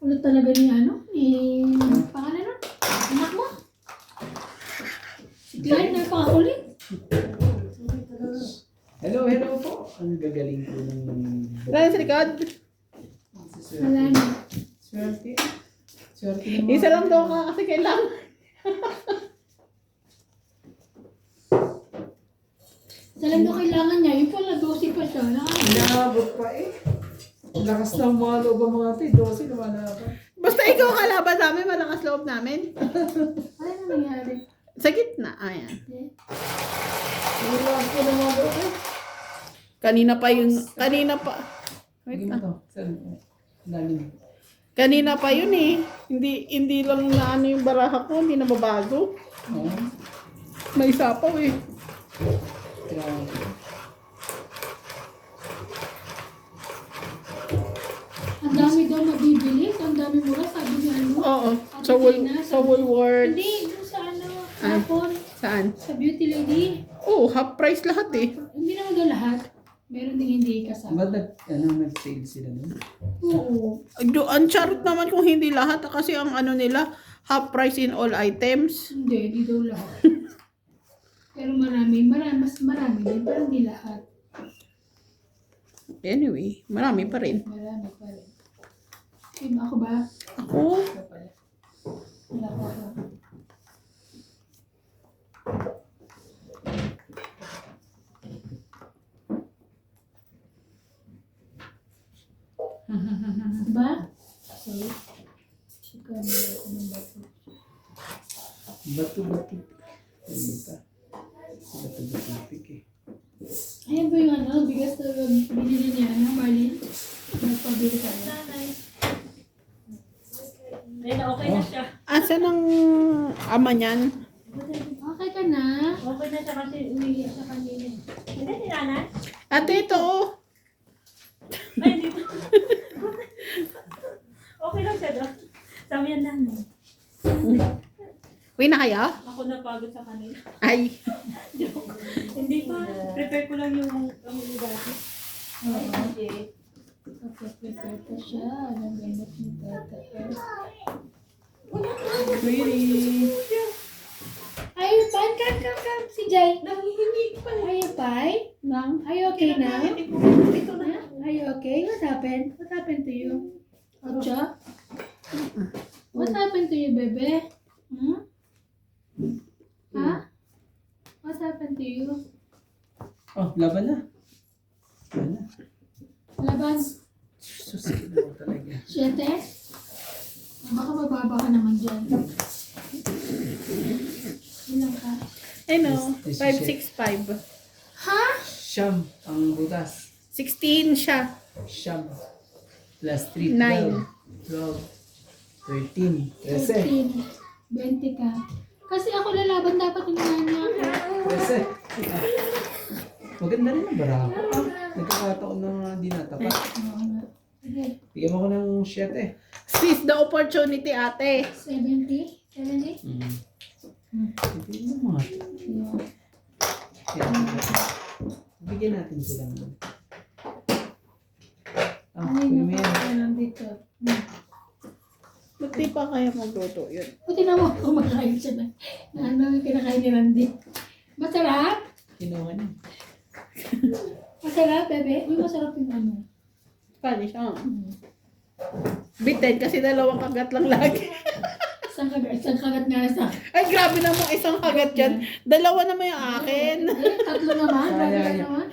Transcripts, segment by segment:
Ulit talaga ni pangalan nun? Anak mo? Si Clyde na pakakulit. Hello po. Ang gagaling ko ng... Wala sa likod. Wala na. Swerte. Swerte naman. Isa lang daw ka kasi kailangan. Talagang daw kailangan niya. Yung pala, 12 pa siya. Inaabot pa eh. Ang lakas ng mga loob ang mga ito. 12 naman na ako. Basta ikaw kalaban namin, malakas loob namin. Ano na nangyari? Sa gitna, ayan. Ang ko ng mga loob eh. Kanina pa. Wait Hindi mo na. to. Saan? Lalim. Kanina pa yun eh. Hindi lang na ano yung baraha ko, hindi na mabago. Oo. May sapaw eh. Grabe. Ang dami daw mabibili. Ang dami mura. Sabi niya ano. Oo. Sa Woolworths. Hindi. Doon sa hapon. Saan? Sa Beauty Lady. Oo, half price lahat eh. Hindi naman daw lahat. Meron din hindi kasama. Ba't nag-sale sila doon? Oo. Ang charot naman kung hindi lahat kasi ang ano nila, half price in all items. Hindi daw lahat. Pero marami din. Pero hindi lahat. Anyway, marami pa rin. Marami pa rin. Team ako ba? Ako, Ako pala. Wala ko ako. Diba? Sorry. Ikaw na ako ng bato. Bato. Hindi pa. Bato eh. Ayan ba yung bigas na binili niya, Marlene? Nagpabili ka na. Okay na siya. asan ang ama niyan? Okay ka na? Okay na siya kasi umiiyak siya kanina. Hindi si Nanay? Ate, ito oh. Ay, hindi pa. Okay lang siya daw. Sabi yan Nanay. Uwi na kayo? Ako napagod sa kanila. Ay, Joke. Hindi pa. Prepare ko lang yung kamuli dati. Oo. Okay. Prepare ka siya. Anong gamot ni tata? Pretty. Are you fine? Come. Si Jai. Nangihinig pa. Are you fine? nang. Are you okay now? Ito na. Are you okay? What happened? What happened to you? Ocha? What happened to you, bebe? Hmm? Ha? What happened to you? Oh, laban na. Laban? Susikip mo talaga. 7? Baka mababa ka naman dyan. Ilang ka? I know, This is 565. Ha? Siyam ang butas. 16 siya. Siyam. Plus 3. 9. 12. 13. 13. 20 ka. Kasi ako lalaban dapat yung niya ako. 13. Maganda rin ang baraha ko. Nagkakataon na nga di natapat. Oo nga. Sige. Bigyan mo ko ng 7. Seize the opportunity, ate. 70? 70? Hindi mo mga. Bigyan natin sila ng. Ano yung napakailan dito? Ba't di pa kaya magluto yun? Buti na mo kumakain siya na ano yung kinakain ni Randy. Masarap? Kinuha niya. Masarap, bebe? Uy, masarap yung ano. Paano siya? Bitin kasi dalawang kagat lang lagi. Isang kagat nga sa... Ay, grabe naman isang kagat yan. Dalawa naman yung akin. Tatlo naman? Grabe ka Sayang. naman?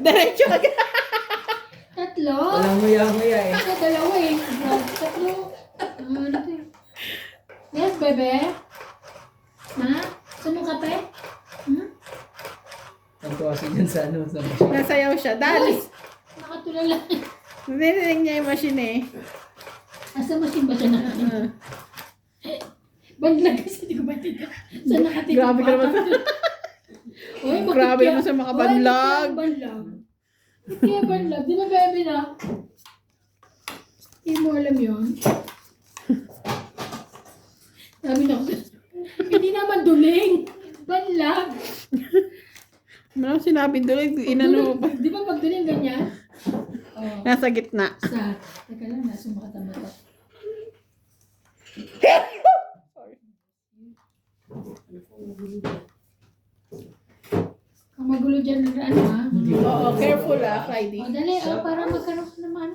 Diretso agad. Tatlo? Walang nguya-nguya eh. Ako dalawa eh. Tatlo. Ano to eh? Yes, bebe? Ha? Gusto mo kape? Hmm? Ang tuwasin dyan sa ano, sa machine. Nasayaw siya. Dali. Nakatulala. Narinig niya yung machine eh. Asa machine ba siya nakakita? Bandlag kasi di ko ba tignan. Saan nakatingin? Grabe ka naman. Uy, Grabe naman sa mga banlag. Banlag. Kaya banlag. Di ba bebe na? Hindi mo alam yun. Sabi na ko. Hindi naman duling. Banlag. Ano sinabi doon? Inano pa. Di ba pag duling ganyan? Oh. Nasa gitna. Sa, teka lang, nasa makatamata. Kung magulo dyan, ano ha? Oo, careful Clyde. O, dali, para magkaroon ka naman.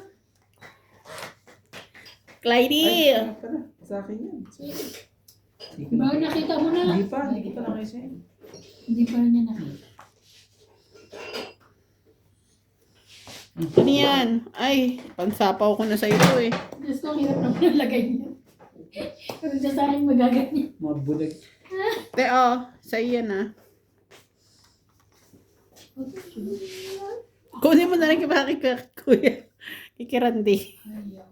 Clyde! Tara, sa akin yan. Baka nakita mo na. Hindi pa lang kasi. Hindi pa rin niya nakita. Ano yan? Ay, pansapaw ko na sa ito eh. Diyos ko, ang hirap naman nalagay niya. Kung siya sa akin magaganyan. Mga bulag. Sa iyan Kunin mo na lang kay Kuya. Kikirandi. Ayaw.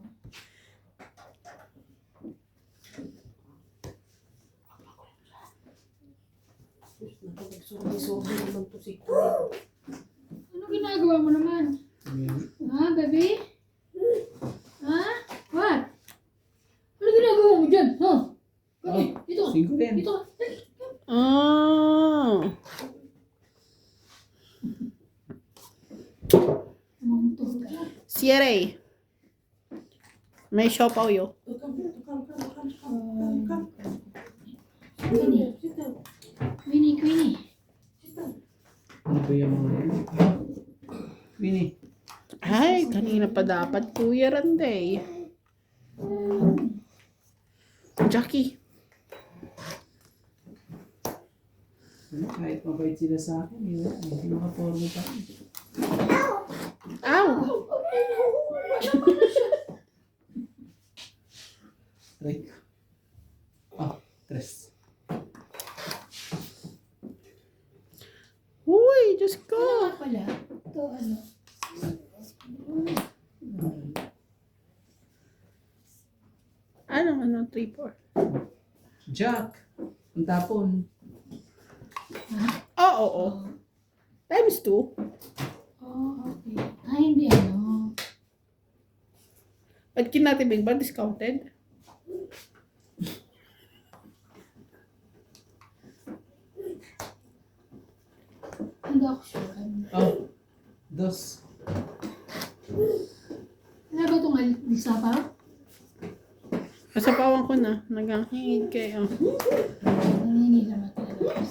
Sobrang naman to si Kuya. Ano ginagawa mo naman? Ha, baby? Ha? What? Ano ginagawa mo dyan? Ha? Dito ka. Singko din. Dito ka. Mamuntog ka. Sierra. May siopaw yo. Queenie, Queenie. Ano ba yung mga yun? Winnie. Ay, kanina pa dapat Kuya Randay. Jackie. Kahit mabait sila sa akin, hindi makapormo pa rin. Ow! Try ko. Tres. Uy, Diyos ko. Ano nga pala? Ito ano? Ano, 3, 4. Jack. Ang tapon. Oo. Times 2. Oh, okay. Hindi ano. Ba't kinatibig ba? Discounted? Hindi ako sure. Dos. Ano ba itong alisapaw? Kasapawan ko na. Naghahingid kayo. Nanginila mo talaga.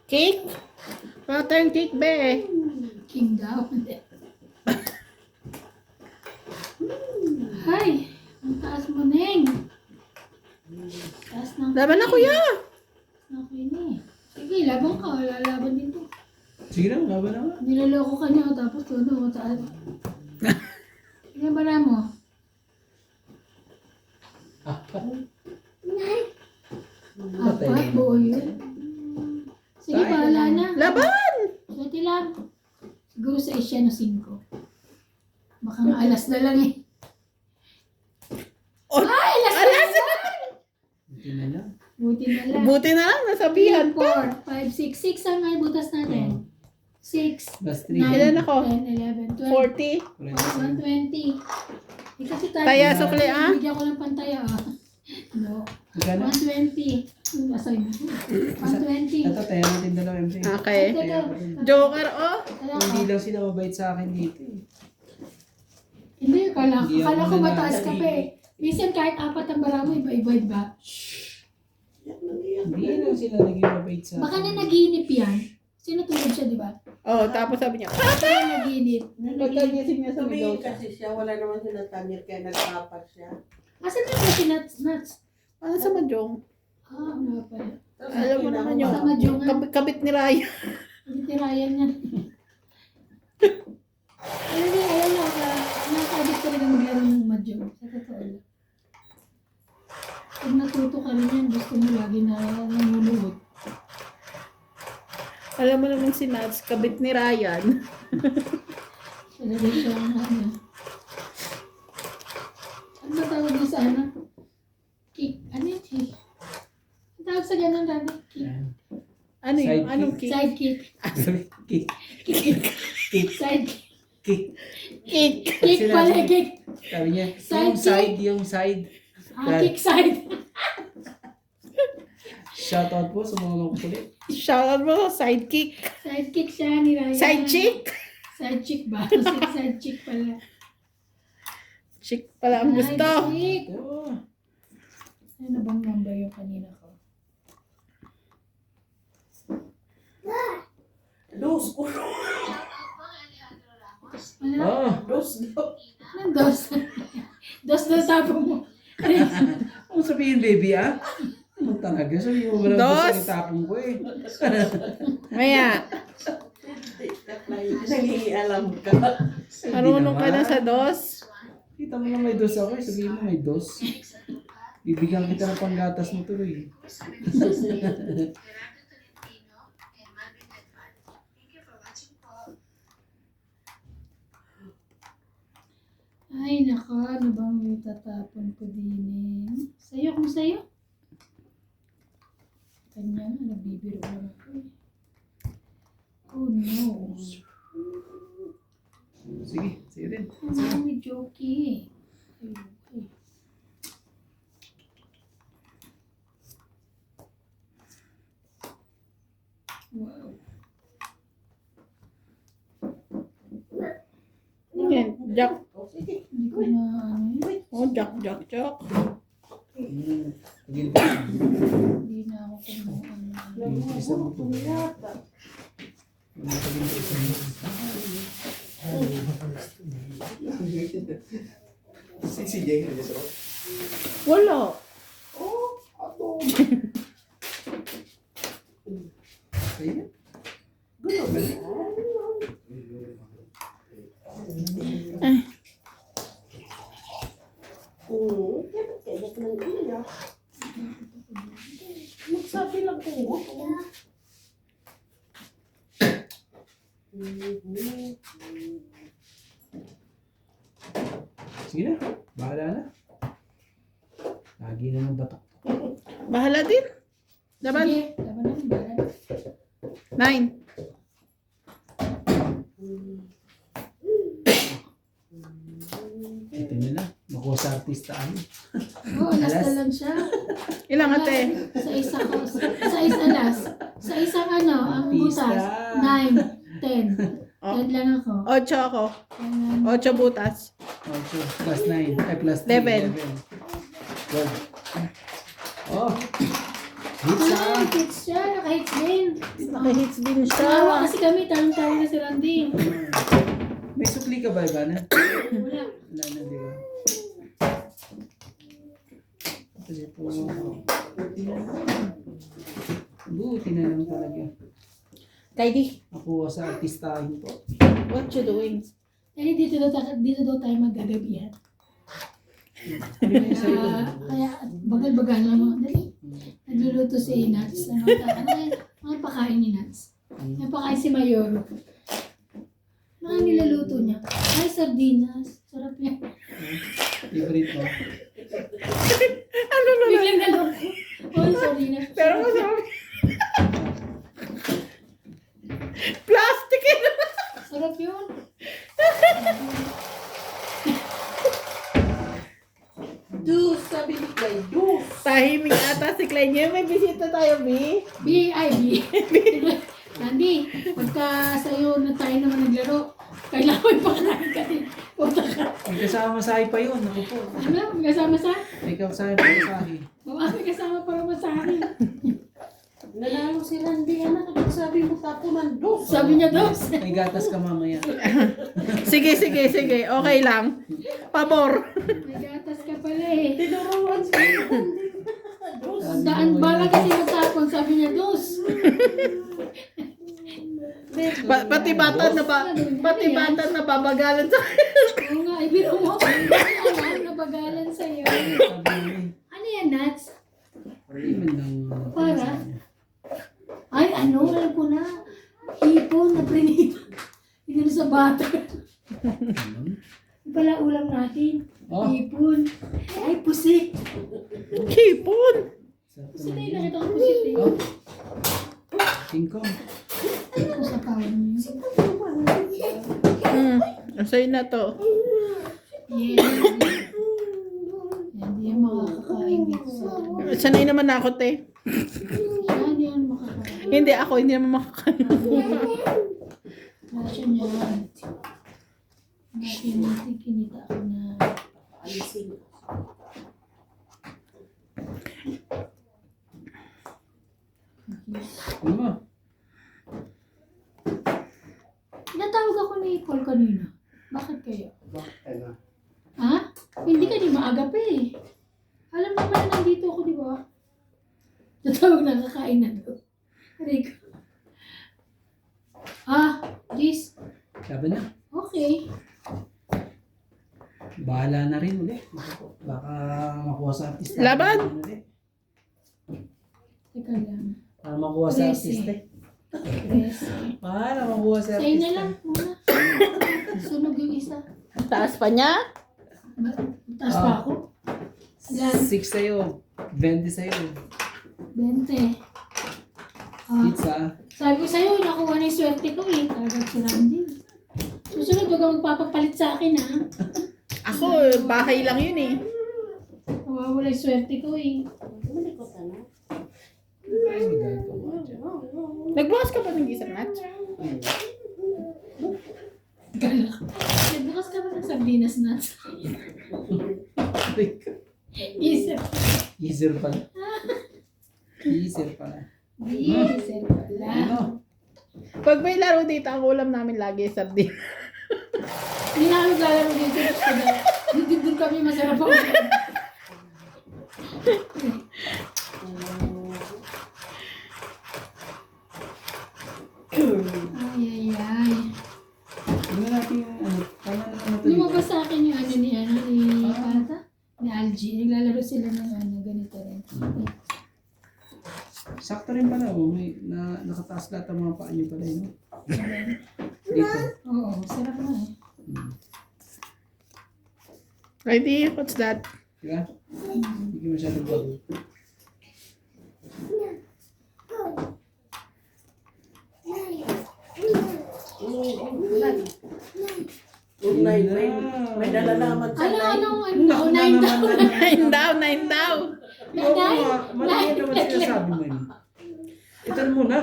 Cake? Pattern cake be. King daw. Hay! Ang taas mo, Neng. Taas ng Laban na kuya. Okay na eh. Sige, laban ka. Lalaban dito. Sige lang, laban na nga. Niloloko ka niya tapos ano, taas. Sige ba na mo? Apat, buo yun. Sige, bahala na. Laban! Swerte lang. Siguro sa Asia no 5. Baka nga alas na lang eh. Oh, Ay, alas na lang! Hindi na lang. Buti na lang. Buti na lang, nasabihan pa. 4, 5, 6. 6 ang ay butas natin. 6, Plus 3. 9, Ilan ako? 10, 11, 12, 40. 120. Kasi tayo. Taya, sukli, ah? Bigyan ko ng pantaya No. Magkano? 120. Asay mo. 120. Ito, tayo natin dalawa MC. Okay. Teka, Joker, oh. Hindi lang sila mabait sa akin dito eh. Hindi, kala Hindi ako ko mataas ka nananatili. pa eh. Minsan kahit 4 ang bara mo, iba-iba, diba? Hindi lang sila naging mabait sa akin. Baka na naginip yan. Sinutulog siya, diba? Oh, tapos sabi niya, Baka na naginip. pagkagising niya sa Tumingin middle. kasi siya, wala naman silang tanir kaya nagpapak siya. Asan na ba si Nuts? Ano sa Majong? Nga pala. Tapos Alam mo naman yung Sa Majong nga. kabit ni Raya. Hindi tirayan yan. Alam mo, nakakabit ka rin ang maglaro ng Mahjong. Sa totoo lang. Pag natuto ka rin yan, gusto mo lagi na nanonood. Alam mo naman si Nats, kabit ni Ryan. Talaga siya ang ano. Ano ba tawag niya sa ano? Kick. Ano yung kick? Ang tawag sa ganun dati? Kick. Ano yun? Sidekick. Anong kick? Sidekick. Sorry, kick. Kick. Kick. Sidekick. Kick. Kick. Kick pala, kick. Sabi niya, Side yung side, yung side. Kick side. Shoutout po sa mga makukulit. Shoutout mo, sidekick. Sidekick siya ni Ryan. Side chick? Side chick ba? Side chick pala. Chick pala ang gusto. Side chick. Oh. Ano bang number yung kanina ko? Dos ko. Ano? Ah, Dos. Anong dos? Dos na tapos mo. ano sabihin, baby, ah? Ano talaga? Sabihin mo ba lang Dos. ang itapong ko eh. Maya, Nangialam ka. marunong ka na sa dos. Kita mo na may dos ako eh. Sabihin mo may dos. Bibigyan kita ng panggatas mo tuloy. Ay, nako. Ano bang may tatapon ko din eh? Sa'yo kung sa'yo. Kanya na, nagbibiro lang ako eh. Oh no. Sige, sige din. Ano may jokey eh. Ay. Wow. Yan, Jack. Hindi ko na ano eh. Oh, Jack. Pagin ka. Hindi na ako kumuha na. Isa mo po. Wala. Ayan. Kaya ka nang iiyak. Magsabi lang ko. Sige na. Bahala na. Lagi na ng batak. Bahala din. Dapat Sige, laban na. Bahala. 9. Ito nyo na. Makuha sa artistaan. Oo, alas na lang siya. Ilang ate? Sa isa ko, sa isa alas. Sa isang ano, ang Artista. butas. 9, 10. 10 lang ako. 8 ako. 8 butas. 8 plus 9. Ay, plus 3. 11. 12. Oh. Hits Ah, ah. hits siya. Naka-hits din. Naka-hits din siya. Tawa kasi kami, talong-tawa na si Randy. May sukli ka ba, Ivana? Wala. Wala na, di ba? Kasi po, buti na lang talaga. Tidy. Nakuha sa artistahin po. What you doing? Eh, dito daw tayo maggagabihan. Ano yung sa'yo? Kaya, bagal-bagal lang mo. Dali. Nagluluto si Nats. Ano pakain ni Nats? May pakain si Mayor. Ano niluluto niya? Ay, sardinas. Sarap yan. Favorite mo? Ano na? Biglang naloko. Oh, sardinas. Pero masarap. Plastic eh. Sarap yun. Dus, sabi ni Clay, dus. Tahimik ata si Clay niya. May bisita tayo, B. B. Randy, pagka sa'yo na tayo naman naglaro, kailangan may pakain ka din. Punta ka. May kasama masahe pa yun. Ako po. Ano? May kasama sa? May kasama pa masahe. May kasama para masahin. Nanalo si Randy, anak. Kapag sabi mo tapunan, dus. Sabi niya dos. May gatas ka mamaya. Sige. Okay lang. Pabor. May gatas ka pala eh. Tinuruan si Randy. Dus. Ang daan bala kasi matapon, sabi niya dos. Pati bata na babagalan sa Oo nga, ibiro mo. Alam, nabagalan sa'yo. Sabi niya, Ano yan, Nats? Raymond ng... Para? Ay, ano, alam ko na. Hipon na prinito. Hindi sa bata. Yung pala ulam natin. Oh. Hipon. Ay, pusit. Kipon. Pusit eh, nakita ko pusit eh. Oh. King Kong. Ano sa kawan mo yun? Sa'yo na to. Yeah. Hindi yan makakakain dito sa... Sanay naman ako, te. Hindi ako, hindi naman makakain. Nasaan yan? Kinita ako na. Alisin. Ano mo? Natawag ako ni Paul kanina. Bakit kaya? Ano? Ha? Hindi ka di maaga pa eh. Alam naman na nandito ako, di ba? Natawag na kakain na daw. Rico. Gis. Sabi na. Okay. Bahala na rin ulit. Baka makuha sa artista. Laban! Teka lang. Para makuha sa 13. artista. Yes. Para makuha sa Sa'yo na artista. lang muna. Sunog yung isa. Taas pa niya? Taas pa ako. Ilan? 6 sa'yo. 20 sa'yo. 20. Pizza. Sabi ko sa'yo, nakuha na yung swerte ko eh. Talagang si Randy. Susunod, huwag kang magpapapalit sa akin ha. Ako, bahay lang yun eh. Nawawala yung swerte ko eh. Malikot na. Nagbukas ka ba ng isang match? Galak. Nagbukas ka ba ng sardinas nuts? Isip. Easer pala. Easer pala. Isip pala. Ano? Pag may laro dito, ang ulam namin lagi sardin. Hindi na kami lalaro dito. Hindi doon kami masarap ako. Ay. Ano natin yung ano? Tama na naman ito. Lumabas sa akin yung ano ni Pata. Ni Algie. Naglalaro sila ng ano, ganito rin. Sakto rin pala. Oh. May, nakataas lahat ang mga paa niyo pala. No? Dito. Oo, sarap na eh. Ready? What's that? Diba? Hindi ka masyadong bago. May dala naman sa Anong 9 daw? 9 daw, 9 daw. Ikaw nga, mali naman sinasabi mo yun. Ito na muna.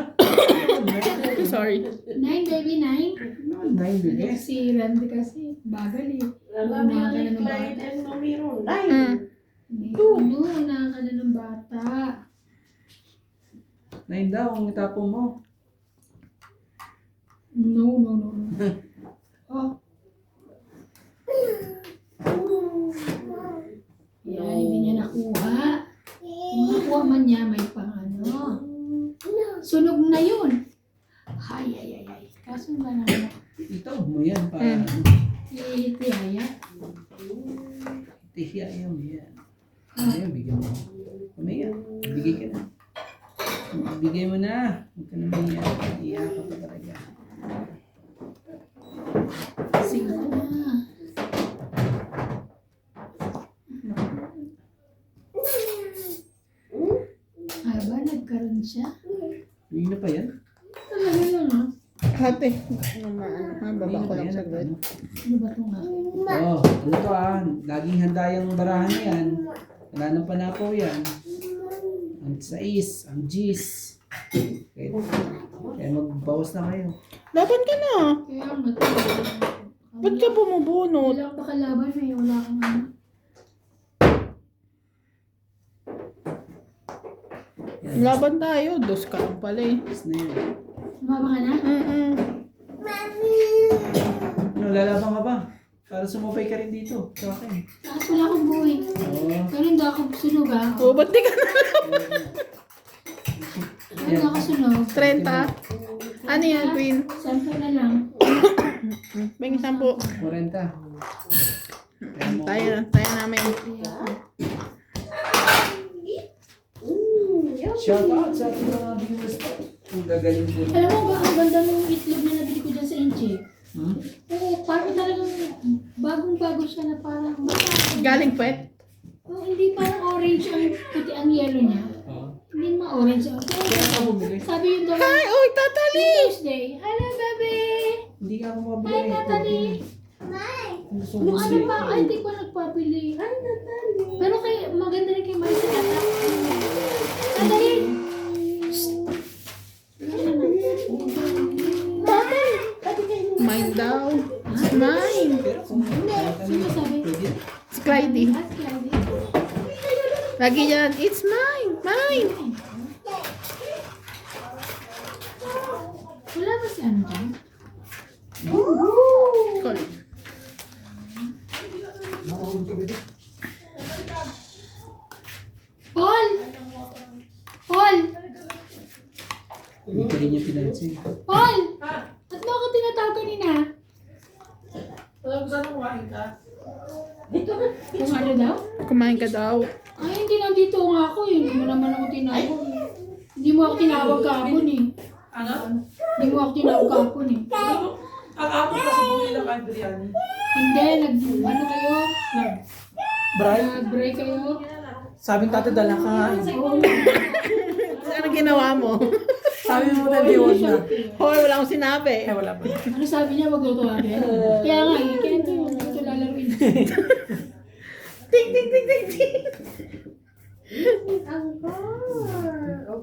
Sorry. 9 baby, 9. 9 bigay. Si Randy kasi, bagal eh. Alam Unahan ka ni na ng Clyde bata. and Romero. Unahan ka na ng bata. 9 daw ang itapo mo. No. Oh. Yan, hindi niya nakuha. Kung nakuha man niya, may pang ano. Sunog na yun. Ay. Kaso nga naman. Ito mo yan para Tiyaya. Tihiyaya mo yan. Ayan, bigyan mo. Kumaya, bigay ka na. Bigay mo na. Huwag ka na mahiyak. Iyak ka pa talaga. Sige na. Ay ba, nagkaroon siya? Huwag na pa yan. Talaga lang ah. Ate, baba ko lang sa grid. Ano ba itong akin? Oh, ano to ah. Laging handa yung barahan na yan. Wala nang panakaw yan. Ang sais, ang G's. Kaya magbawas na kayo. Laban ka na. Kaya ang matulog. Ba't ka bumubunot? Wala akong pakalaban eh. Wala akong ano. Yan. Laban tayo. Dos ka lang pala eh. Tapos na yun. Sumama ka na? Ano, lalaban ka ba? Para sumupay ka rin dito. Sa akin. Tapos wala akong buhay. Oo. Pero hindi ako sunog ah. O, ba't di ka na? Pero hindi ako sunog. 30. Ano yan, Queen? Sampo na lang. Bing 10. 40. Tayo namin. Shout out sa ating mga viewers po. Ang gagaling po. Alam mo ba, ang ganda ng itlog na nabili ko dyan sa Inche? Hmm? Oo, parang talagang bagong-bago siya na parang Galing pwet. oh, hindi parang orange ang puti ang yellow niya. Oo. Hindi ma-orange. Kaya ka bumili. Sabi yung daw, Hi! Uy, tatali! Tuesday. Hello, baby! Hindi ka ako Hi, mabili. Natalie! Gusto Nung mo ano pa, ay, hindi ko nagpabili. Hi, Natalie! Pero kay, maganda rin kay Marisa Natalie! Natalie! Lagi yan. It's mine. Mine. Wala ba si ano dyan? Call. Paul! Paul! Hindi ka rin niya pinansin. Paul! Ba't mo ako tinatawag kanina? Kung ano daw? Kumain ka daw. Ay, hindi nandito nga ako eh. Hindi mo naman ako tinawag. Hindi mo ako tinawag kahapon eh. Ano? Hindi mo ako tinawag kahapon eh. Ang ako kasi bumili lang kayo biryani. Hindi, ano kayo? Bray? Nag-break kayo? Sabing tata dala ka nga. Oo. Ano ginawa mo? Sabi mo na di wag na. Hoy, wala akong sinabi. Ay wala pa. Ano sabi niya, wag daw tawagin? Kaya nga, kaya ito yung ito lalaruin. Ting, ting, ting, ting, ting.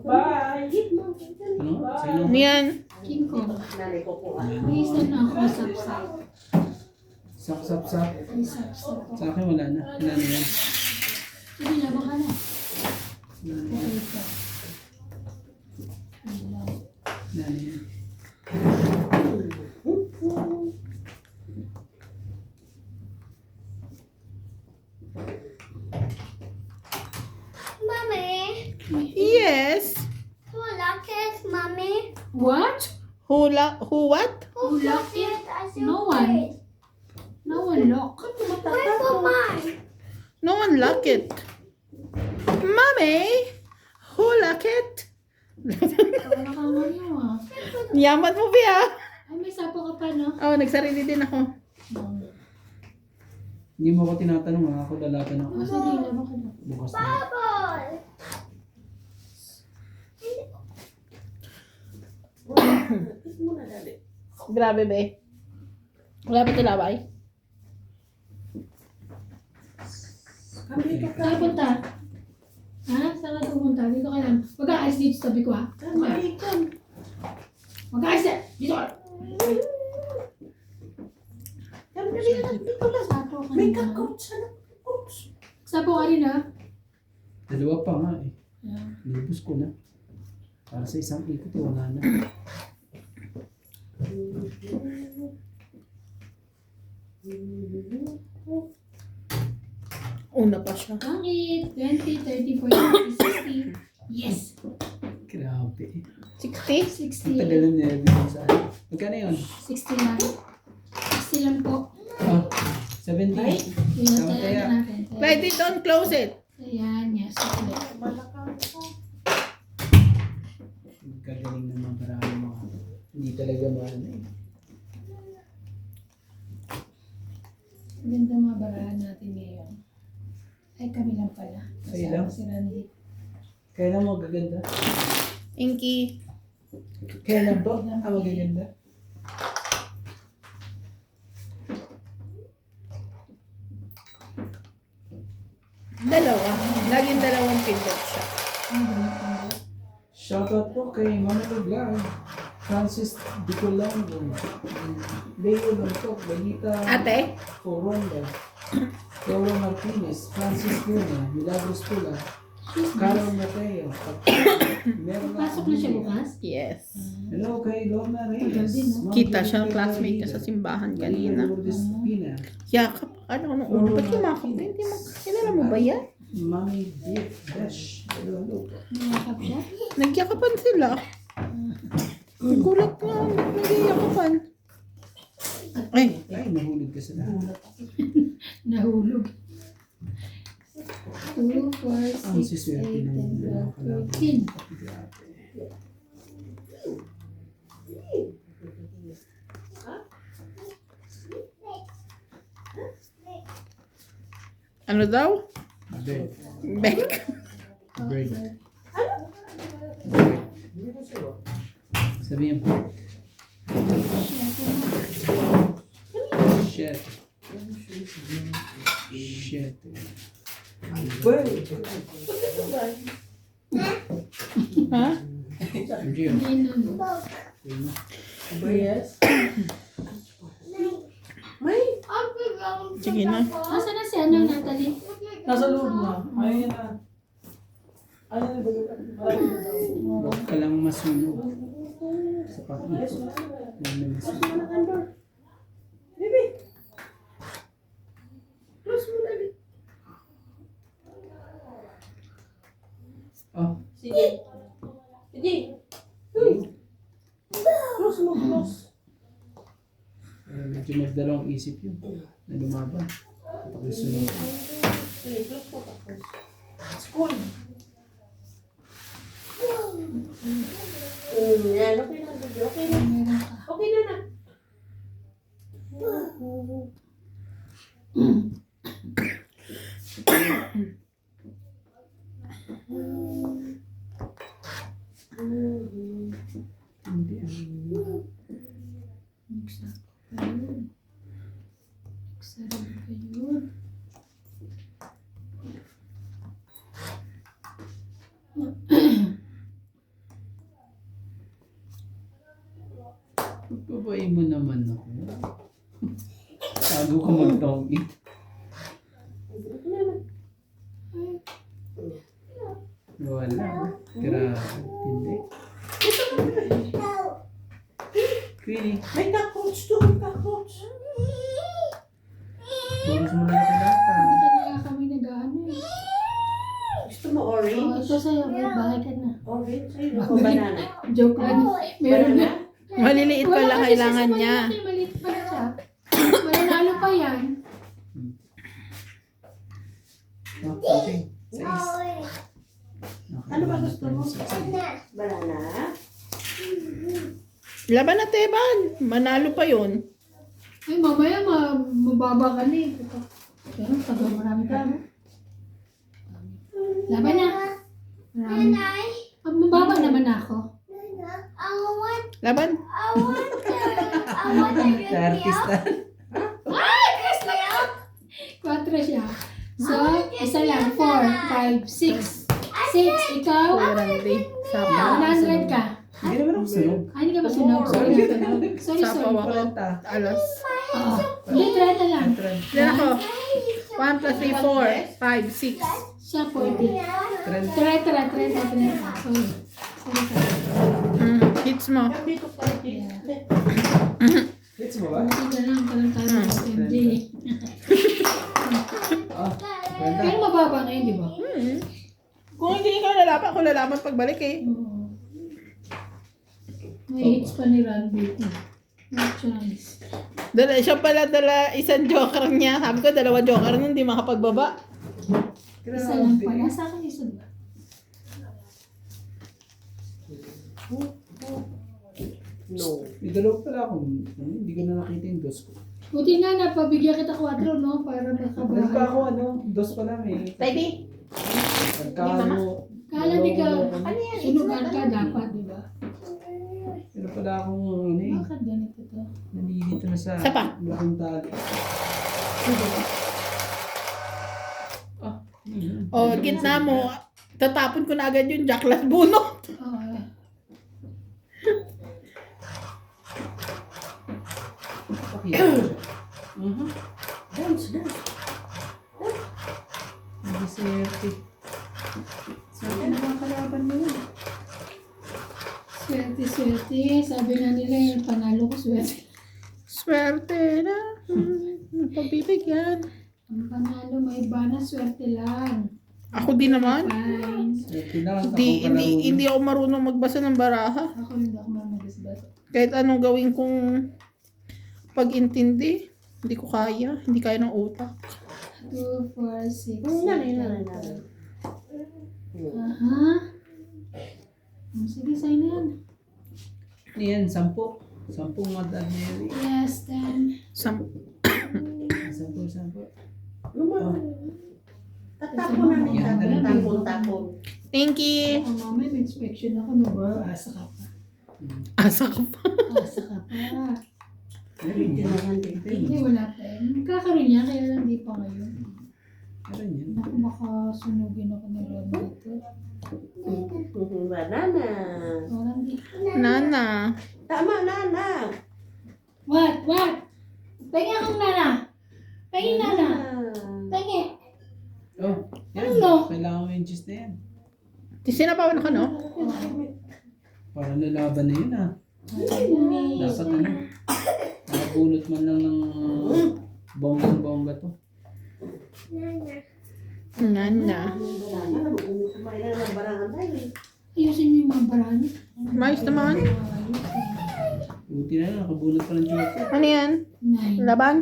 Bye! Ano? Sa'yo? Ano yan? King Kong. May isa na ako, sapsap. Sak. May sapsap ako. Sa akin wala na. Wala na yan. Sige na, baka na. Wala na yan. Okay ka. Wala. Wala na yan. Mommy, Yes. who locked it, Mommy? What? Who what? Who locked it? I No one. No one lock. Where's for mine? No one lock it. Mommy, who lock it? Wala ka nga yun ah. Yaman mo, Bia. Ay, may sapo ka pa, no? Oh, nagsarili din ako. Hindi mo ako tinatanong ha. Ako lalaban ako. Kasi di lang ako na. Bukas na. Bubble. Grabe, be. Wala pa tilaway. Saan punta? Ha? Saan ka pupunta? Dito ka lang. Huwag ka alis dito sa tabi ko, ha? Huwag ka alis dito. Dito ka. Sapo ka rin, ha? Sapo ka rin, ha? Dalawa pa nga eh. Yeah. Lubos ko na. Para sa isang ikot, wala na. Una pa siya. Pangit. 20, 30, 40, 50, 60. Yes. Grabe. 60? Ang tagal na nervous sa akin. Magkano yun? 60 lang. 60 lang po. Ah, 70. Yun, Tama tayo kaya. natin. Wait, don't close it. Ayan, yes. Okay. Kagaling ng mga barahan mo. Hindi talaga maano eh. Ganda mga barahan natin ngayon. Ay, kami lang pala. Ay, lang? Si Randy. Kailan mo gaganda? Inky. Kailan ba? Magaganda? Dalawa. Laging dalawang pindot siya. Shoutout po kay Mama Vlog. Francis Dicolongo. Leo Lantok. Benita Ate? Coronda. Laura Martinez. Francis Luna. Milagros Pula. Carol Mateo. Merla Pasok na siya bukas? Yes. Hello kay Lorna Reyes. Ma'am Kita siya, Jennifer classmate niya sa Rodriguez. simbahan kanina. Lourdes Pina. Yakap. Ano, ba't yumakap? Hindi mo, kilala mo ba yan? Mami Deep Dash. Hello. Niyakap siya? Nagyakapan sila. Gulat nga, nagyakapan. Ay, Ay, nahulog ka sa lahat. Nahulog. 2, 4, Ang 6, siswerte 8, ng 10, mga 12, kalaban. 13. Grabe. ano daw? Bed. Beck. Bread. Sabihin po. Shit. Shit. Ha? Jim. Inom. Yes? Sige na. Asa na si ano, Natalie? Nasa loob na. Ayun na. Huwag ka lang masunog sa pag-ikot. Huwag na masunog. Baby. Close mo na. Oh, Sige. Sige. Close mo, close. medyo magdalawang isip yun na lumaban. Pag-sunog. Sige, close mo tapos. School. Yan, okay na, baby. Okay na. Meron ka. Okay na na. Hindi. Nagsarap pa yun. Nagsarap pa yun. Pagbabain mo naman ako. Bago ka mag-doggy. Wala. Grabe. Hindi. Queenie, May cockroach doon, cockroach. bukas mo na natin Hindi ka na kami nag-ano eh. Gusto mo Oh, orange? ito sa'yo, may bahay ka na. Orange? Ayun ako, banana. Joke lang. Meron na. Maliliit pa lang kasi kailangan sa niya. malaki, maliit pa siya. Mananalo pa yan. Oh, okay. Sa is. Ano ba gusto mo? Sa is. Banana? Laban na, Teban. Manalo pa yun. Ay, mamaya mababa ka na eh. Pero taga marami pa. Laban na. Marami. Mababa naman ako. Laban. Sa artista. Quatro siya. So, isa lang. 4, 5, 6. 6, ikaw. Randy. Sapa. 100 ka. Hindi naman ako sunog. Ay, hindi ka ba sunog? Sorry. Sorry, Sapaw sorry. ako. 40. Alas. Oo. Hindi, 30 lang. Yan ako. 1 plus 3, 4, 5, 6. Siya 40. 30. 30. Sorry. Hits mo. Dito pa rin. Hits mo ba? Sige lang, parang tayo sa MJ. Oh, 30. Pero mababa ngayon, di ba? Kung hindi ikaw lalaban, ako lalaban pagbalik eh. Oo. May hits pa ni Randy. No chance. Siya pala isang joker niya. Sabi ko, 2 joker nun, hindi makapagbaba. Isa lang pala. Sa akin isa ba? No. May dalawa pala akong, hindi ko na nakita yung dos ko. Buti na, napabigyan kita 4, no? Para Meron pa makabahay. ako, dos pa lang eh. Baby? Pagkano, Kala di ka, sunugan ka dapat, di ba? meron pala akong, ano eh, Bakit ganito to? nandito na sa Isa pa. lakong tali. Ah, yun. O, gitna mo. Tatapon ko na agad yung Jacklas bunot. Oo. Okay. Dance, dance. Hindi swerte. Swerte na mga kalaban mo yun. Swerte. Sabi na nila yung panalo ko, swerte. Swerte na. Pagbibigyan. Ang panalo, may iba na swerte lang. Ako din naman. Fine. Swerte na. Hindi ako marunong magbasa ng baraha. Ako hindi ako mamagasbas. Kahit anong gawin kong pag-intindi, hindi ko kaya. Hindi kaya ng utak. 2, 4, 6. Nanay. Aha. Sige, sign yan. Ano yan? 10. 10 Mother Mary. Yes, 10. 10. Tatapon namin siya. Tapon. Thank you. Ako mamaya may inspection ako. No ba? Asa ka pa. Asa ka pa. Asa ka pa. Meron yan. Hindi, wala pa eh. Magkakaroon niya, kaya lang di pa ngayon. Meron yan. Naku, baka sunugin ako ni Ron dito. Banana. Parang di. Nana. Tama, nana. What? Pengi akong nana. Pengi nana. Pengi. Oh, yan. Ano? Kailangan mo yung juice na yan. Sinapawan ka, no? Para lalaban na yun ah. Dapat nakabunot man lang ng bonggang-bongga to. Nana. Kumain na ng barangan tayo eh. Ayusin niyo yung mga barani. Mais naman. Buti na lang, nakabunot pa ng joker. Ano yan? 9. Laban?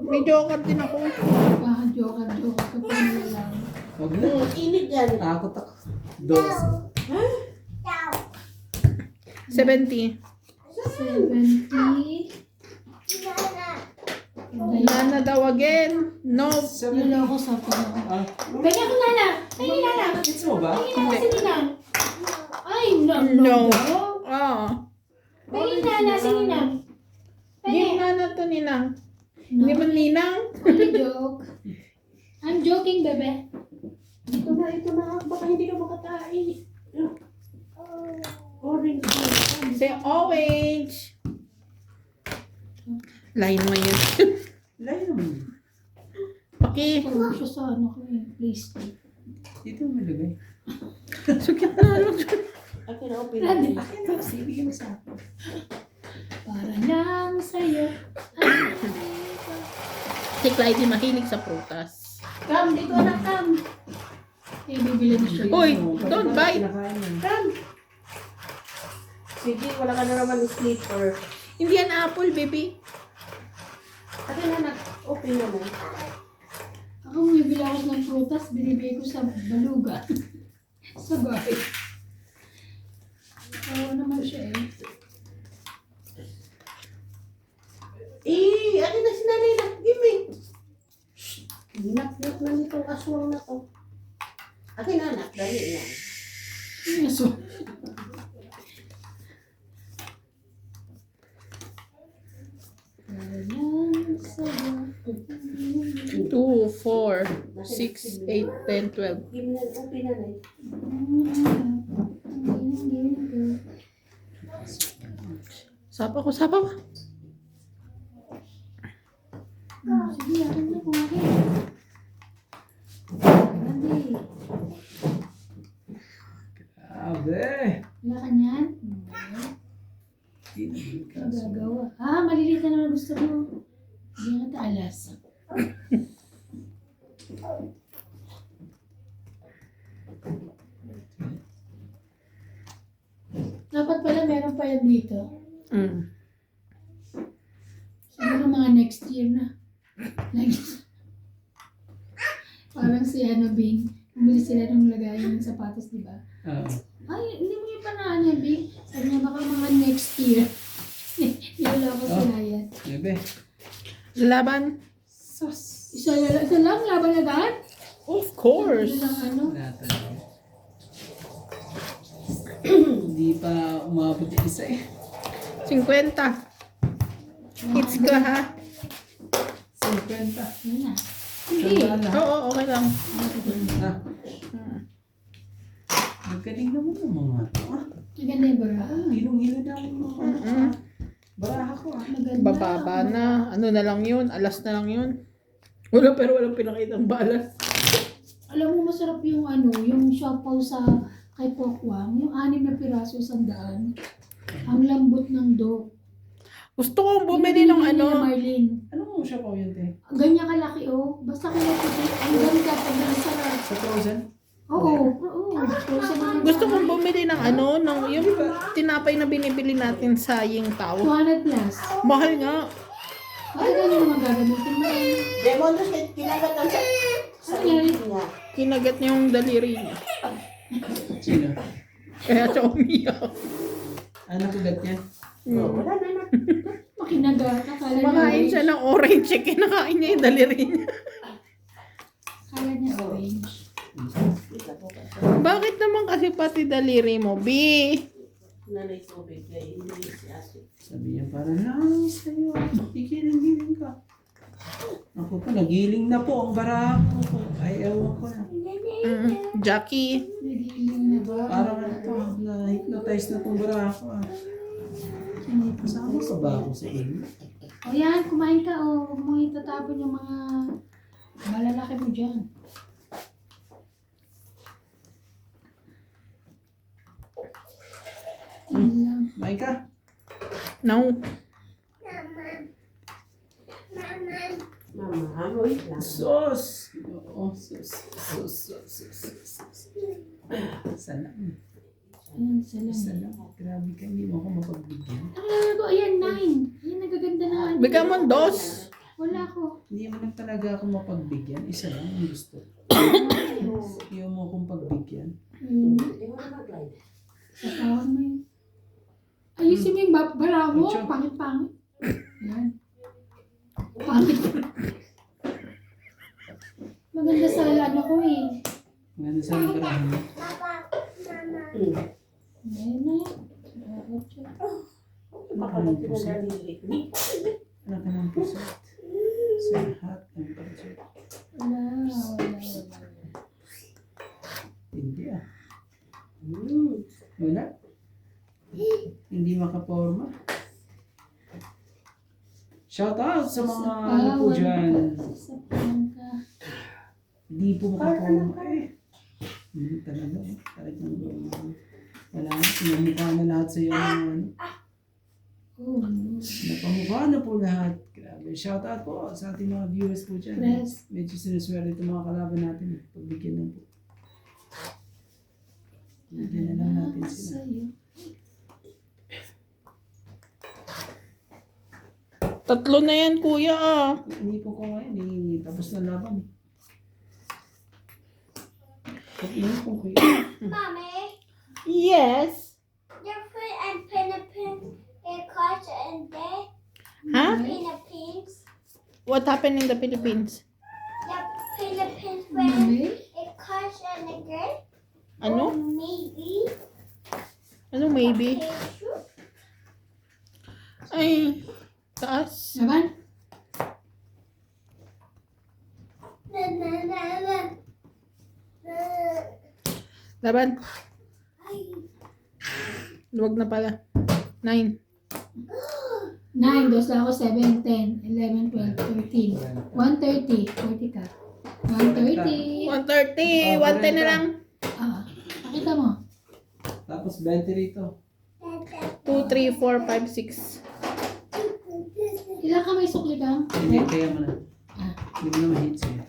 May joker din ako. Baka joker ka pa nilalang. Huwag na. Init yan. Takot ako. 12. 70. 70. Nana daw again. No. Niloko sa pala. Ah, Pwede ako nana! Pwede nana! gets mo ba? Pwede nana si Ninang! Ay, No. daw. Oh. Pwede nana si Ninang! Game Nana to Ninang. Hindi man Ninang. Only joke. I'm joking, bebe. Ito na. Baka hindi ka makatae. Orange. Say orange. Line mo yun. Layo naman yun. Paki. Puro siya sa ano ko eh. Please. Dito mo ilagay. Sukit na lang. Akin na, open na. Akin na kasi, bigyan mo sa akin. Para lang sa'yo. Si Clyde mahilig sa prutas. Come, dito na, come. Eh, bibili na siya. Uy, Pati don't ba bite. kinakain mo? Come. Sige, wala ka na naman ng sleeper. Hindi yan apple, baby. Akin na, open na mo. Ako bumibili ako ng prutas, binibigay ko sa baluga. Sa bahay. Oo naman siya eh. Akin na si Nanay na. Give me. Nak na nitong aswang na to. Akin na, anak. Dali na. So, 2, 4, 6, 8, 10, 12. Give na, open na na. Sapa ko, sapa ko. sige, akin na kumain. Grande. Grabe. Wala ka niyan? Hindi Ano gagawa? Ah, maliliit na naman gusto mo. Hindi nga alas. Dapat pala meron pa yan dito. Mm. Siguro mga next year na. Parang si ano, Bing. Bumili sila ng lagayan ng sapatos, di ba? Oo. Ay, hindi mo yung panaan yan, Bing. Sabi niya, baka mga next year. Nilala ko sila yan. Bebe. Laban? Sus. Isa lang, laban agad? Of course. Isa lang ano? Wala talaga. Hindi pa umabot yung isa eh. 50. Hits ka, ha? 50. Yun na. Hindi. Sandaan na. Oo, okay lang. Na. Magaling naman yung mga to. Ah, Maganda yung bara. hilong-hilo na yung mga baraha ko ah. Maganda. Bababa na. Ano na lang yun? Alas na lang yun. Wala, pero walang pinakitang balas. Alam mo, masarap yung ano, yung siopaw sa kay Pokwang. Yung 6 na piraso, 100. Ang lambot ng dough. Gusto kong bumili ng Binibili ano. ni Marlene. Ano mo siya po yun, te? Ganyan kalaki, oh. Basta kinapiti. Ang ganda pag nasarap. Sa frozen? Oo. Frozen naman Gusto sa- kong bumili ng ano, ng yung tinapay na binibili natin sa Ying Tao. 200 plus. Mahal nga. Bakit ganyan naman gagamitin mo? Demon, kinagat lang sa Ano niya. Kinagat niya yung daliri niya. Sino? Kaya siya umiyak. Ano kugat niya? Wala na na. Makinagat. Akala niya Kumakain orange. siya ng orange. Kinakain niya yung daliri niya. Akala niya orange. Bakit naman kasi pati daliri mo, B? Nanay tubig kaya hindi si Ate. Sabi niya, para lang sa'yo. Gigiling-giling ka. Ako po, nagiling na po ang baraha ko. Ay, ewan ko na. Jackie. Nagiling na ba? Parang ano to, na-hypnotize na itong baraha ko ah. Kasama ka ba ako sa inyo? O yan, kumain ka o. Huwag mo itatapon yung mga malalaki mo dyan. lang. Kumain ka? No. Mama, wait lang. Sus! Oo, sus. Sana. Ayan, sila. Sana. Grabe ka, hindi mo ako mapagbigyan. Nakilala ko, ayan, 9. Ayan, nagaganda na. Bigyan mo 2. Wala ko. Hindi mo lang talaga ako mapagbigyan. Isa lang ang gusto. Ayaw mo akong pagbigyan. Di mo na mag-live. Sa tawag mo yun. Ayusin mo yung bara mo. Ocho. Pangit-pangit. Ayan. Pangit. Maganda sa ano ko eh. Maganda sa nagarahan mo. Ayan na yan. Ocho. Anak ka ng pusit. Anak ka ng pusit. Sa lahat ng pusit. Wala. Hindi ah. Wala. Hindi makaporma. Shout out sa mga ano po dyan. Sasapahan ka. Hindi po makaporma eh. Hindi talaga eh. Talagang wala. Pinamukha na lahat sa iyo ng ano. Oh, no. Napamukha na po lahat. Grabe. Shout out po sa ating mga viewers po dyan. Press. Medyo sinuswerte itong mga kalaban natin. Pagbigyan lang po. Bigyan na lang natin sila. Sa'yo. 3 na yan, kuya ah. Hindi po ko ngayon. Tapos na laban. Pag inipon ko yun. Mommy, Yes. your food and Philippines in culture and day. Ha? Philippines. What happened in the Philippines? The Philippines when Mami? it culture and the day. Ano? Maybe. Ano maybe? Tissue. Ay, taas. Laban? Na na na na. Laban. Ay. Luwag na pala. 9. 9, dos lang ako, 7, 10, 11, 12, 13. 130. 40 ka. 130. 130. 110 na lang. Ah, pakita mo. Tapos 20 rito. 2, 3, 4, 5, 6. Ilang ka may sukli ka? Hindi, kaya mo na. Ah, Hindi mo na ma-hit siya.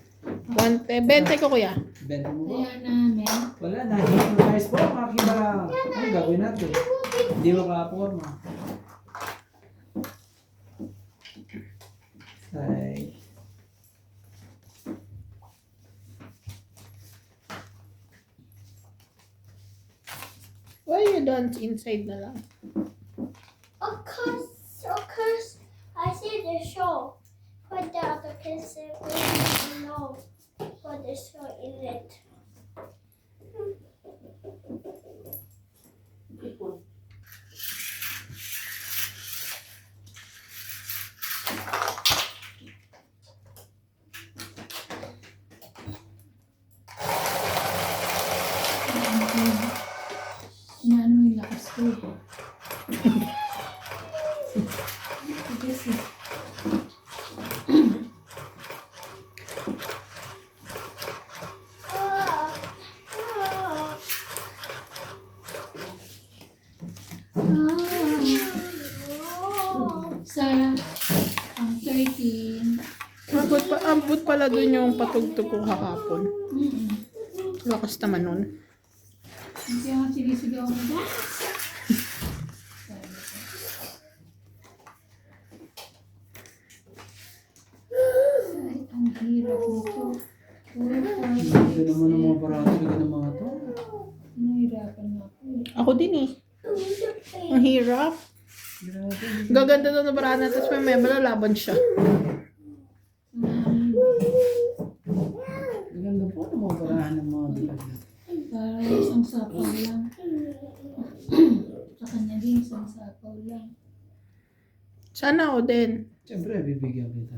20 ko kuya. 20 mo ba? kaya namin. Wala na. Hypnotize po. Kakibara. Ano gagawin natin? Hindi mo ka-forma. Ay. Why you don't inside na lang? Of course, I see the show. Put the other kids know for the show in it. Ipon. Inaano mo yung lakas ko. Kasi, sa ang 13. Ambot pala dun yung patugtog ko kahapon. Mm-mm. Lakas naman nun. Hindi ako sinisigaw mo ba? Ay, ang hirap nito. Ito naman ang mga barato ng mga to. Nahirapan na ako. Ako din eh. Ang hirap. Grabe. Gaganda doon na barana, tapos may malalaban siya. Maganda po ang mga barahan ng mga bilag. Para isang sapaw lang. Sa kanya din, isang sapaw lang. Sana ako din. Siyempre, bibigyan kita.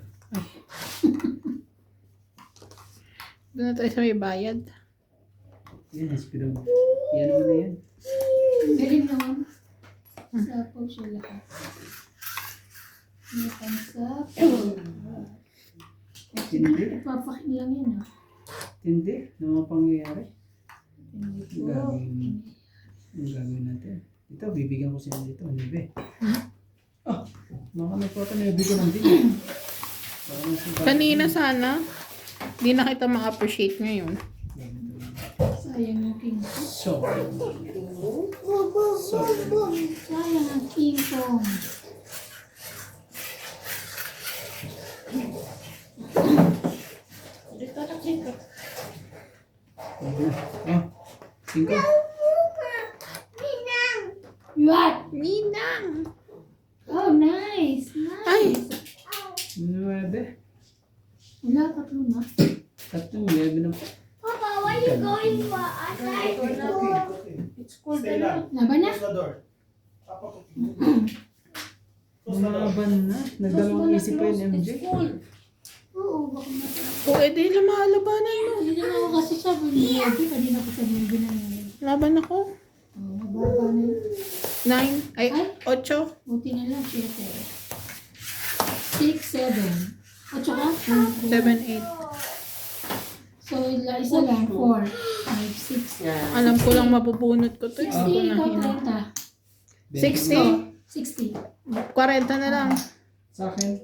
Doon na tayo sa may bayad. Yan, Espiro. Yan naman na yan. Galing naman. Sapaw siya lahat. May pang-sapaw. Hindi. Papakin lang yan ah. Hindi. Ano mga pangyayari? Hindi Ang po. gagawin natin. Ito, bibigyan ko siya dito. Nebe. Ah, mga nagpapanebe ko ng din. Kanina sana, hindi na kita ma-appreciate ngayon. Sayang yung king ko. So, Sayang ang king kong. Dito na, dito. ah, 5. What? Ninang! Oh, nice. Nice. Ay! 9. Wala, tatlo na. 11 na po. Papa, why are you going for outside school? It's cold na. Laban na? Lumaban na. Nagdalawang isip pa yun, MJ. It's cold. Oo, baka masarap. O edi lumalabanan mo. Hindi naman ako kasi siya bumiyagi. Kanina ko sa bumiyagi na yun. Laban ako. Oh, mababa na yun. 9, ay, 8. Buti na lang, 7. 6, 7. At saka? 7, 8. So, isa lang, 4, 5, 6. Alam ko lang mabubunot ko to. 60, ikaw 30. 60. 60. 40 na lang. Sa akin,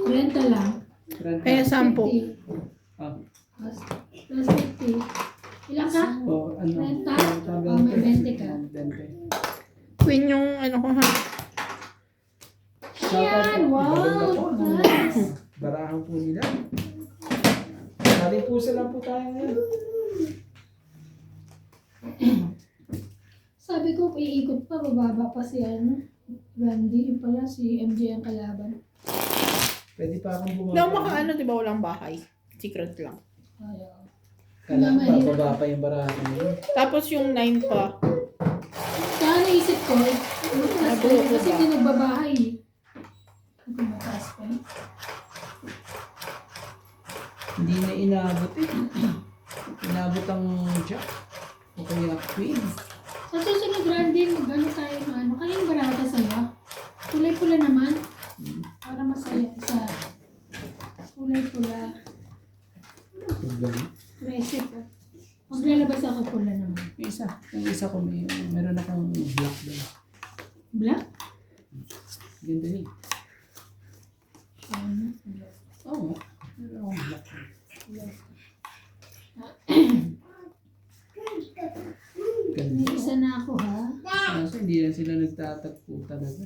40 lang. 30. Kaya 10. 50. Ah, Plus 50. Ilan ka? oh, ano? 30? Oh, may 20 ka. 20. Queen yung ano ko ha. Ayan, wow, nice. Barahan po nila. Saling pusa lang po tayo ngayon. Sabi ko, iikot pa, bababa pa si ano. Randy, yung pala si MJ ang kalaban. Pwede pa akong bumaba. Hindi ako makaano, di ba walang bahay? Secret lang. Ayaw. Kala ko bababa pa yung barahan ngayon. Tapos yung 9 pa. Kaya naisip ko, mataas pa yun kasi hindi nagbabahay. Hindi mataas pa yun. Hindi na inabot eh. Inabot ang Jack. O kaya Queen. Sa susunod Randy, mag-ano tayo ng ano. Kaya yung barata sa'yo. Kulay-pula naman. Para masaya sa kulay-pula. Recipe po. Maglalabas ako pula naman. Yung isa ko meron akong black doon. Black? Ganda niya. Ano? Oo. Meron akong black. Ganda. May isa na ako ha. Kaso hindi lang sila nagtatagpo talaga.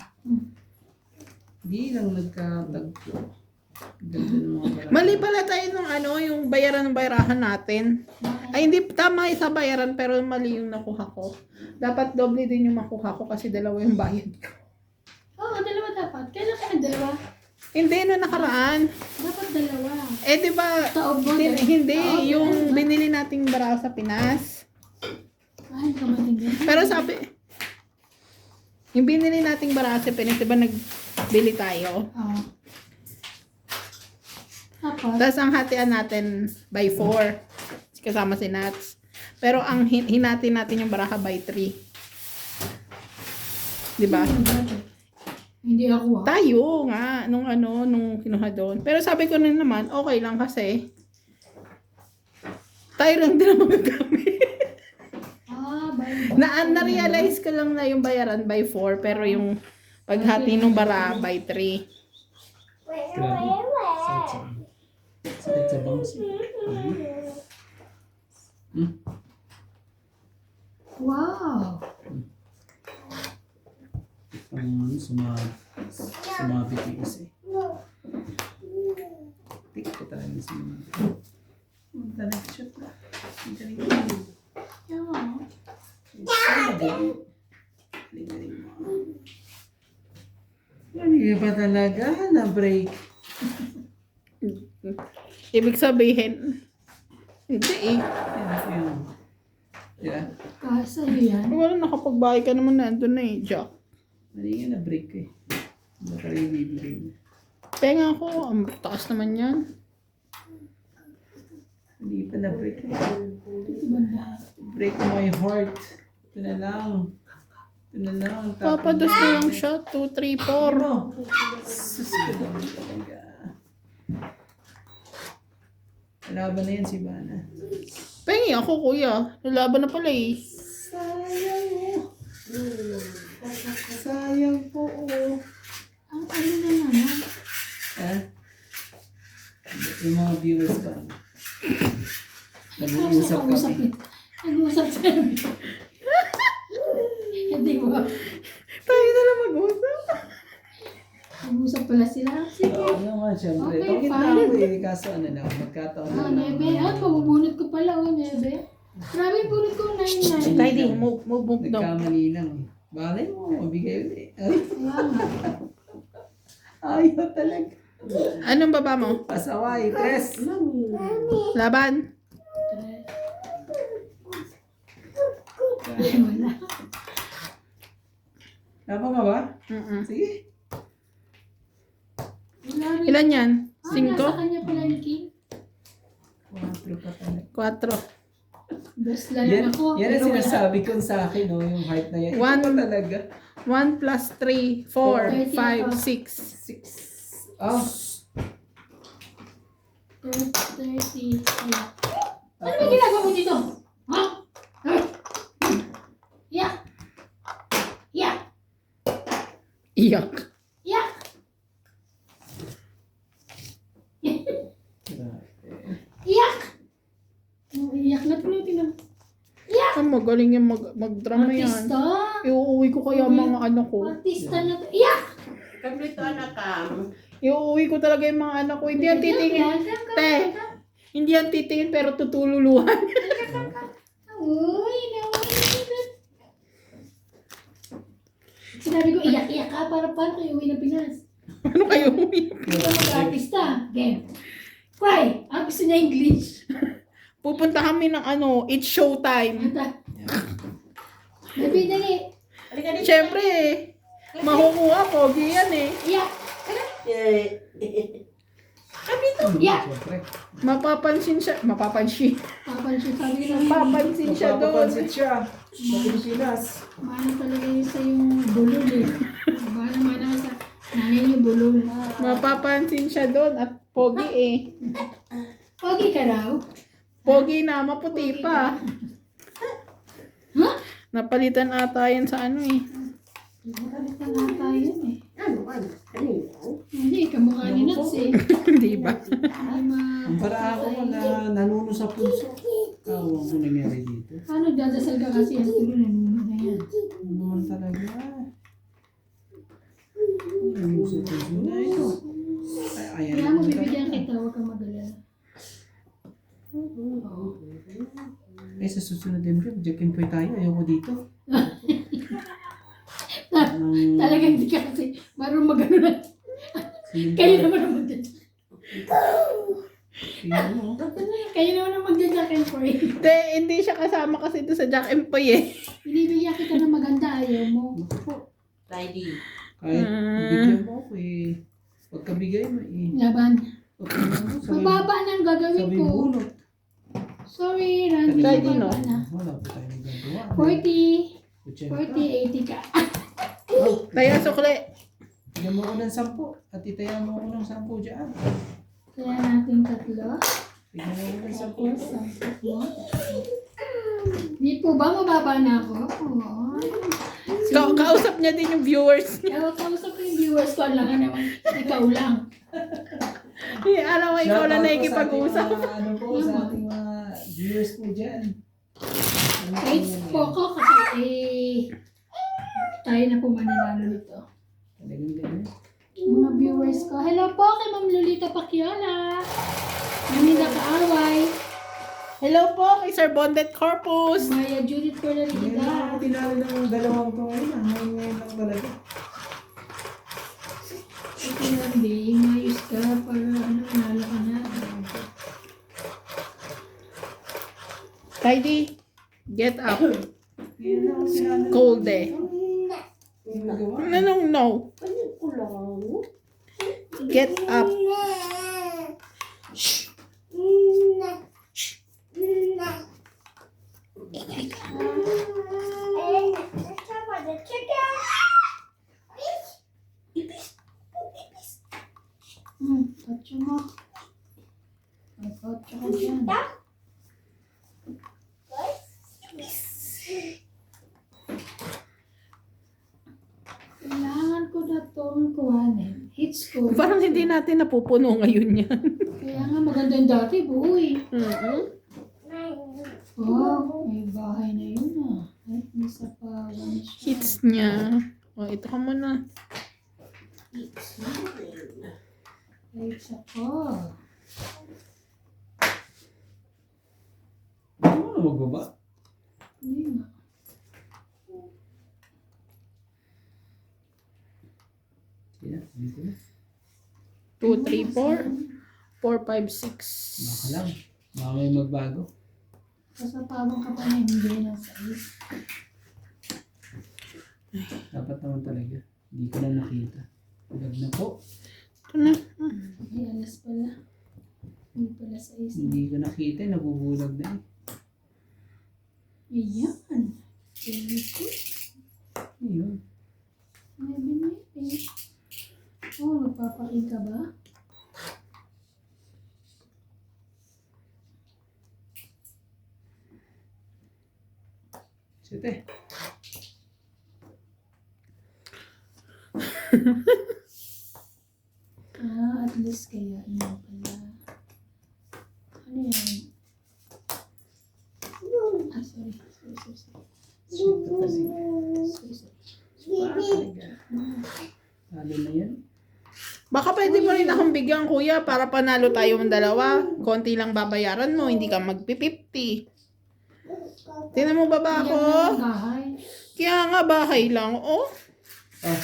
Hindi lang nagkatagpo. Ganda ng mga barang. Mali pala tayo nung ano, yung bayaran ng bayrahan natin. Ay, hindi tama isa bayaran pero mali yung nakuha ko. Dapat doble din yung makuha ko kasi dalawa yung bayad ko. Oo, dalawa dapat. Kailan ka dalawa? Hindi, no nakaraan. Dapat dalawa. Eh, di ba, Taob mo. hindi, yung binili nating bara sa Pinas. Ay, kamatindi. Pero sabi, yung binili nating bara sa Pinas, di ba nagbili tayo? Oo. Tapos, Tapos ang hatian natin by 4. Kasama si Nats. Pero ang hinati natin yung baraha by 3. Di ba? hindi ako ah. Tayo nga, nung kinuha doon. Pero sabi ko na naman, okay lang kasi tayo lang din ang magagamit. Na-realize ko lang na yung bayaran by 4, pero yung paghati ng bara by 3. Sakit sa bangs. Wow. Ang sumabit yung isa eh. Tik ko talaga sumabit. Talagang shot na. Ang galing mo. Yeah. Galing mo. Ano ba talaga na break? Ibig sabihin, hindi eh. Yan. Yeah. Sa'yo yan. Wala, nakapagbahay ka naman na, andun na eh, Jack. Mali nga na break eh. Ano ka rin bibigay niya? Penga ako, ang taas naman yan. Hindi pa na break eh. Ito banda. Break my heart. Ito na lang. Ito na lang. Papados na lang siya, 2, 3, 4. Sus ko lang talaga. Laban na yan si Bana. Pengi ako, kuya. Lalaban na pala eh. Sayang mo. Sayang po. Ang ano na naman. Eh? Yung mga viewers ba? Nag-uusap kami. Nag-uusap kami. Hindi ba? Tayo na lang mag-usap. Nag-uusap pala sila. Sige. Oo naman, syempre. Okay, Tawagin na fine. ako eh. Kaso ano lang, magkataon Ah, lang. nebe. Ah, pabubunot ko pala. Oh, nebe. Grabe, bunot ko 9-9. Tidy, move daw. Nagkamali lang eh. Balay mo, mabigay ulit. Ay, Kaya nga. ayaw talaga. Anong baba mo? Pasaway, tres. Laban? Ay, wala. Napa nga ba? Sige. Wala rin. Ilan yan? Ah, nasa 5? kanya pala yung king. 4 pa talaga. 4. Best lang Yan, ako. yan ang pero wala. sinasabi ko sa akin, no, yung height na yan. Ito One. pa talaga. 1 plus 3, 4, 5, 6. 6. Oh. 30. Ano ba ginagawa mo dito? Ha? Yak! Yak! Iyak. Yak! Yak! Iyak na tinitin. Ah, magaling yung mag-drama yan. Artista! Iuuwi ko kaya mga anak ko. Artista na to. Iyak! Kablito anak ka. Iuuwi ko talaga yung mga anak ko. Hindi yan titingin. Te, hindi yan titingin pero tutululuhan. Uy, nawalan. Sinabi ko, iyak-iyak ka para paano kayo uwi ng Pinas. Ano kayo uwi? Hindi ka mag-artista. Game. Cry! Ang gusto niya English. Pupunta kami ng it's showtime. Baby, dali. Halika dito. Siyempre, makukuha ko. Yan eh. Iyak! Yeah. Siyempre. Mapapansin siya. Mapapansin. Papansin sabi ko Mapapansin siya doon. Mapapansin siya. Sa Pilipinas. Mano talaga yun sa yung bulol eh. Mana sa nanay yung bulol. Mapapansin siya doon. At pogi eh. Okay ka raw? Pogi na, maputi pa. Ha? Napalitan ata yan sa eh. Balikan na tayo eh. Ano? Hindi, kamukha ni Nats eh. Di ba? Ay, Ang para ako na nanuno sa punso. Kawa mo nangyari dito. Paano dadasal ka kasi ang tulo na nuna na yan? Ano naman talaga? Nanuno sa punso na ito. Ay, ayan. Kaya mo bibigyan kita, huwag kang magalala. Eh, sa susunod din po, Jack and Poy tayo. Ayoko dito. Talagang hindi ka kasi marunong magano na. Kayo naman ang magdadya. Tingnan mo. Kayo naman ang magdadya kay Poy. Hindi siya kasama kasi doon sa Jack and Poy eh. Binibigyan kita ng maganda, ayaw mo. Tidy. Kahit bigyan mo ako eh. Pagkabigay mo eh. Laban. Sabi Mababa na ang gagawin ko. bunot. Sorry, Randy. Kahit dino. Mababa na. Wala po tayo nagagawa. 40, 80. 80 ka. Kaya sukli. Bigyan mo ako ng 10 at itaya mo ako ng 10 dyan. Kaya natin tatlo. Bigyan mo ako ng 10. Di po ba mababa na ako? Oo. Kausap niya din yung viewers niya. Kaya kausap ko yung viewers ko lang naman. Ikaw lang. Alam mo, ikaw lang nakikipag-usap. Ano po sa ating mga viewers po dyan. Wait po ko kasi tayo na po mananalo nito. Talagang ganun. Mga viewers ko. Hello po kay Ma'am Lolita Pacquiala. Manila Kaaway. Hello po kay Sir Bondet Corpus. Maya Judith Ngayon lang Cornelida. ako tinalo ng dalawang to ngayon. Ngayon lang talaga. Ito lang din. Mayos ka para nalo ka na. Tidy, get up. Ngayon lang ako tinalo. Cold eh. Ginagawa. Anong no? Ano ko lang? Get up. Tatso mo. Ay, tatso ka dyan. kuhanin. It's cool. Parang hindi natin napupuno ngayon yan. Kaya nga maganda yung dati, buo eh. Mm-hmm. Oh, may bahay na yun ah. Ay, isa pa. Hits niya. O, ito ka muna. Ay, isa pa. Ano magbaba? Hindi nga. Sige na, dito na. 2, 3, 4. 4, 5, 6. Baka lang. Baka may magbago. Kasapabang ka pa na hindi na sa is. Dapat naman talaga. Hindi ko na nakita. Agad na po. Ito na. Ay, alas pala. Hindi pala sa is. Hindi ko nakita. Nabubulag na eh. Ayan. Very good. Ayun. May binili. Oh, magpapaking ka ba? Sete. At least kaya ano pala. Ano yan? Sorry. Sito kasi. Sorry. Talo na yan. Baka pwede mo rin akong bigyan, kuya, para panalo tayo ng dalawa. Konti lang babayaran mo, hindi ka magpi-50. Tinan mo ba ako? Bahay. Kaya nga, bahay lang. Oh, Oh.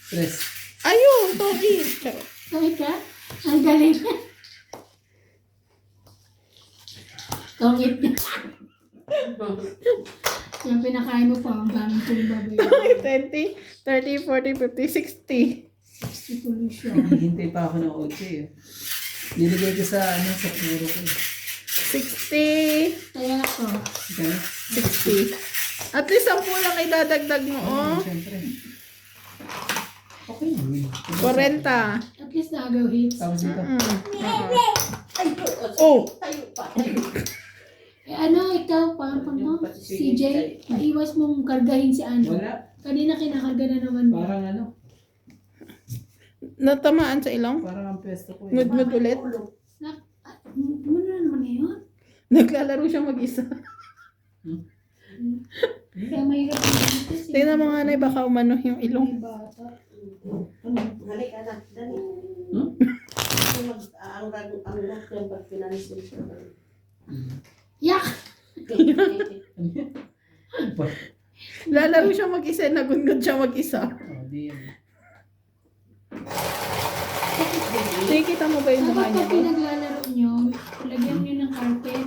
Stress. ayun, Togi. Sorry ka? Ang galing. Tongit niya. Yung pinakain mo pa, ang daming kong babayaran. 20, 30, 40, 50, 60. 60 tuloy siya. Hihintay pa ako ng 8 eh. Nilagay ko sa sa puro ko eh. 60. Kaya ako, Ganun. 60. At least 10 lang idadagdag mo, oh. Siyempre. Okay na yun. 40. at least nagaw hits. Tapos dito. Ay, Oh. tayo pa. Tayo. Ano, ikaw pa, CJ, maiwas mong kargahin si ano. Wala. Kanina kinakarga na naman mo. Parang ano. Natamaan sa ilong. Parang ang pesto ko eh. Ngud-ngud ulit. Ano na naman ngayon? Naglalaro siya mag-isa. Kaya mahirap yung dito. Tingnan mo nga na baka umano yung ilong. May bata. Halika na, dali. Hmm? Ang rock yung pag pinanisin siya. Yak! Lalaro siya mag-isa, nagungod siya mag-isa. Oh, di yan. Nakikita mo ba yung mukha Dapat niya? pag pinaglalaro nyo, lagyan nyo ng carpet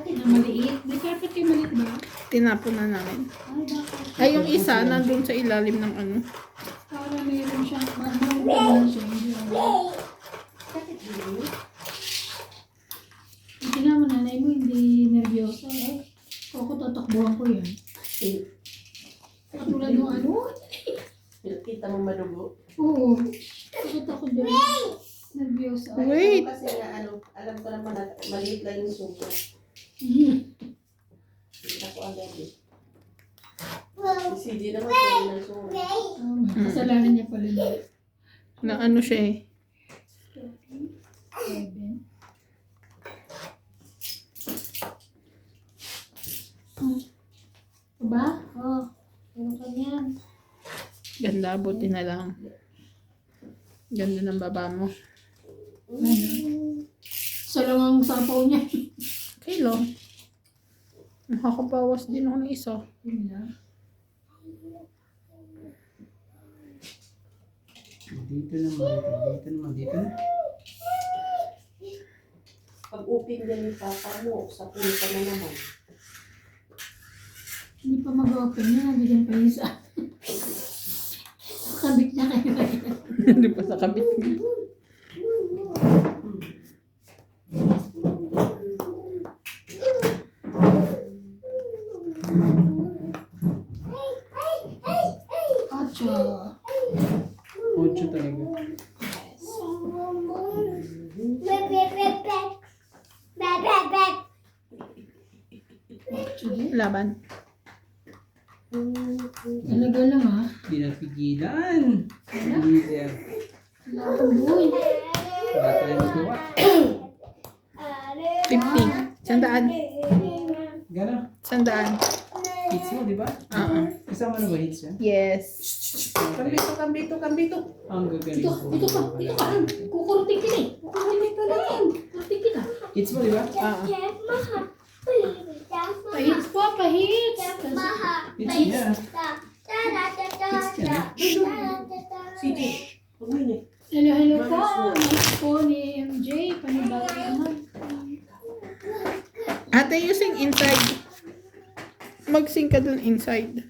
na maliit. May carpet kayo maliit ba? Tinapon na namin. Ay, bakit? Ay, yung isa, nandun sa ilalim ng ano. Para meron siyang mahal siya. Hindi ako. Tingnan mo, nanay mo, hindi nervyoso. Ay, ako tatakbuhan ko yan. Katulad ng ano? Kita mo madugo. Oo. Takot ako doon. Nervyoso. Ay, Wait. Kasi nga, alam ko naman na maliit lang yung suko. Kita ko agad eh. Si CJ naman pwede ng suko. Kasalanan niya pala na. Na ano siya eh. 7. Diba? Oh. Meron ka niyan. Ganda, buti na lang. Ganda ng baba mo. Ano? Sa lang ang sapaw niya. Okay lang. Nakakabawas din ako ng isa. Yun lang. Dito naman. Dito na. Pag uping din yung papa mo, sa puno ka na naman. Hindi pa mag-open niya. Nabigyan pa yung isa. Kabit niya kayo. Hindi pa sa kabit niya. Ocho. 8 talaga. Ocho din. Laban. Talaga lang ha. Hindi napigilan. Leader. Uy. Wala tayong magawa. 50. 100. Gano'n? 100. Hits mo, di ba? Kasama na ba hits yan? Yes. Kambito. Ang gagaling Ito, po. ito ka. Ito ka. Kukurting kita eh. Kukurting kita. Hits mo, di ba? Pahits po, pahits. Hits niya. Huwag mo yun eh. Hello, hello po. Miss po ni MJ. Panibago naman. Ate, you sing inside. Mag-sing ka dun inside.